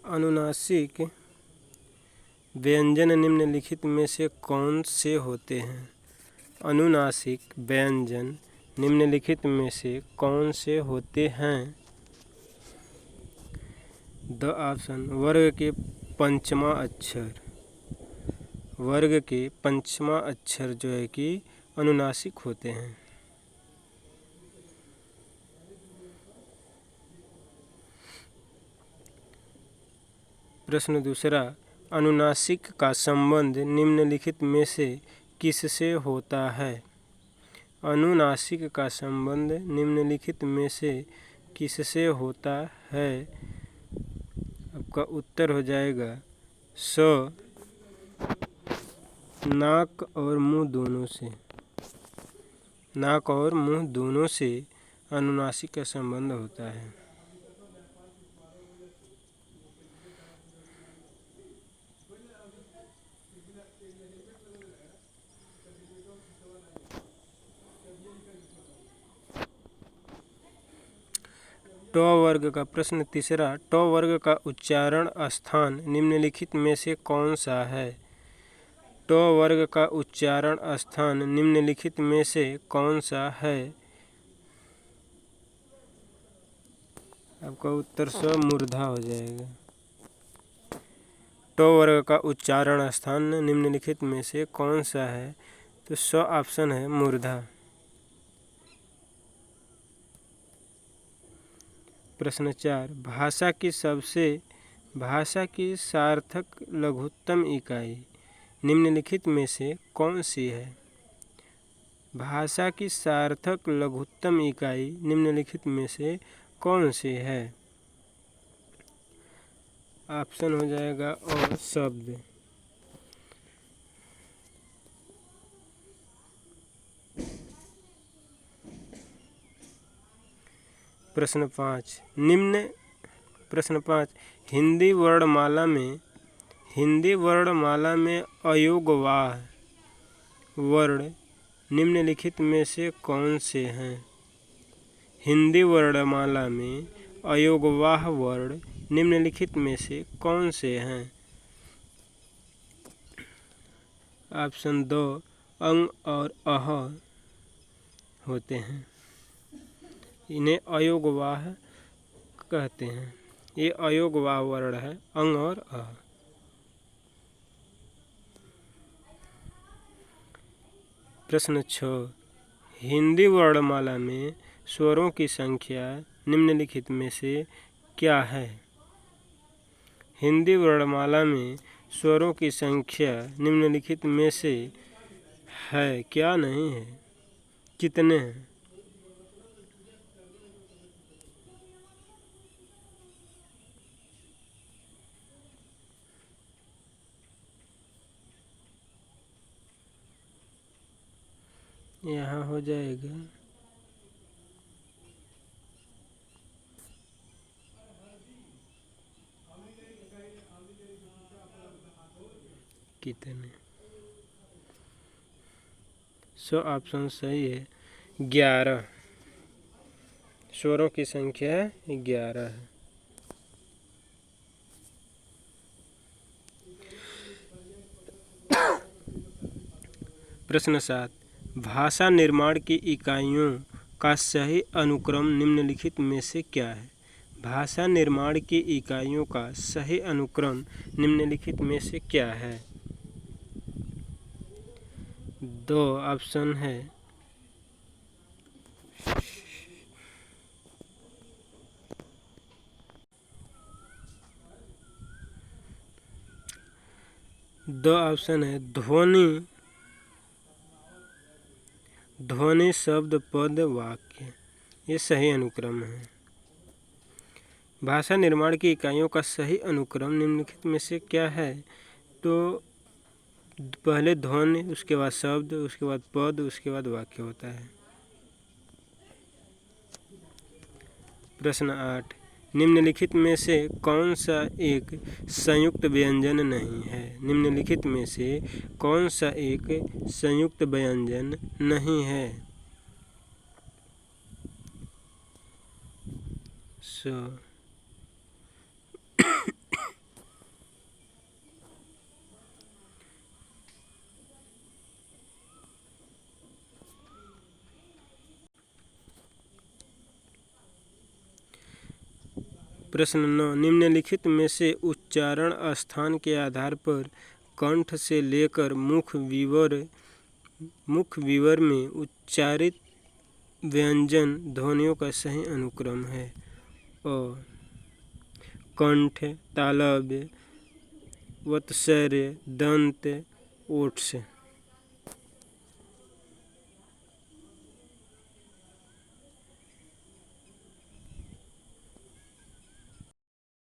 अनुनासिक व्यंजन निम्नलिखित में से कौन से होते हैं? अनुनासिक व्यंजन निम्नलिखित में से कौन से होते हैं? द ऑप्शन वर्ग के पंचमा अक्षर। वर्ग के पंचमा अक्षर जो है कि अनुनासिक होते हैं। प्रश्न दूसरा, अनुनासिक का संबंध निम्नलिखित में से किससे होता है? अनुनासिक का संबंध निम्नलिखित में से किससे होता है? आपका उत्तर हो जाएगा स नाक और मुंह दोनों से। नाक और मुंह दोनों से अनुनासिक का संबंध होता है। ट वर्ग का प्रश्न तीसरा, ट वर्ग का उच्चारण स्थान निम्नलिखित में से कौन सा है? ट वर्ग का उच्चारण स्थान निम्नलिखित में से कौन सा है? आपका उत्तर स मूर्धा हो जाएगा। ट वर्ग का उच्चारण स्थान निम्नलिखित में से कौन सा है? तो स ऑप्शन है मूर्धा। प्रश्न 4, भाषा की सार्थक लघुत्तम इकाई निम्नलिखित में से कौन सी है? भाषा की सार्थक लघुत्तम इकाई निम्नलिखित में से कौन सी है? ऑप्शन हो जाएगा और शब्द। प्रश्न 5, हिंदी वर्णमाला में अयोगवाह वर्ण निम्नलिखित में से कौन से हैं? हिंदी वर्णमाला में अयोगवाह वर्ण निम्नलिखित में से कौन से हैं? ऑप्शन 2 अंग और अह होते हैं। इन्हें अयोगवाह कहते हैं। ये अयोगवाह वर्ण है, अंग और अ। प्रश्न 6, हिंदी वर्णमाला में स्वरों की संख्या निम्नलिखित में से क्या है? हिंदी वर्णमाला में स्वरों की संख्या निम्नलिखित में से है क्या नहीं है? कितने हैं? यहाँ हो जाएगा कितने। सो ऑप्शन सही है 11। स्वरों की संख्या 11 है। प्रश्न 7, भाषा निर्माण की इकाइयों का सही अनुक्रम निम्नलिखित में से क्या है? भाषा निर्माण की इकाइयों का सही अनुक्रम निम्नलिखित में से क्या है? 2 ऑप्शन है ध्वनि शब्द पद वाक्य। ये सही अनुक्रम है। भाषा निर्माण की इकाइयों का सही अनुक्रम निम्नलिखित में से क्या है? तो पहले ध्वनि, उसके बाद शब्द, उसके बाद पद, उसके बाद वाक्य होता है। प्रश्न 8, निम्नलिखित में से कौन सा एक संयुक्त व्यंजन नहीं है? निम्नलिखित में से कौन सा एक संयुक्त व्यंजन नहीं है? प्रश्न 9, निम्नलिखित में से उच्चारण स्थान के आधार पर कंठ से लेकर मुख विवर में उच्चारित व्यंजन ध्वनियों का सही अनुक्रम है। अ कंठ, तालव्य, वत्सर्य, दंत, ओट्स।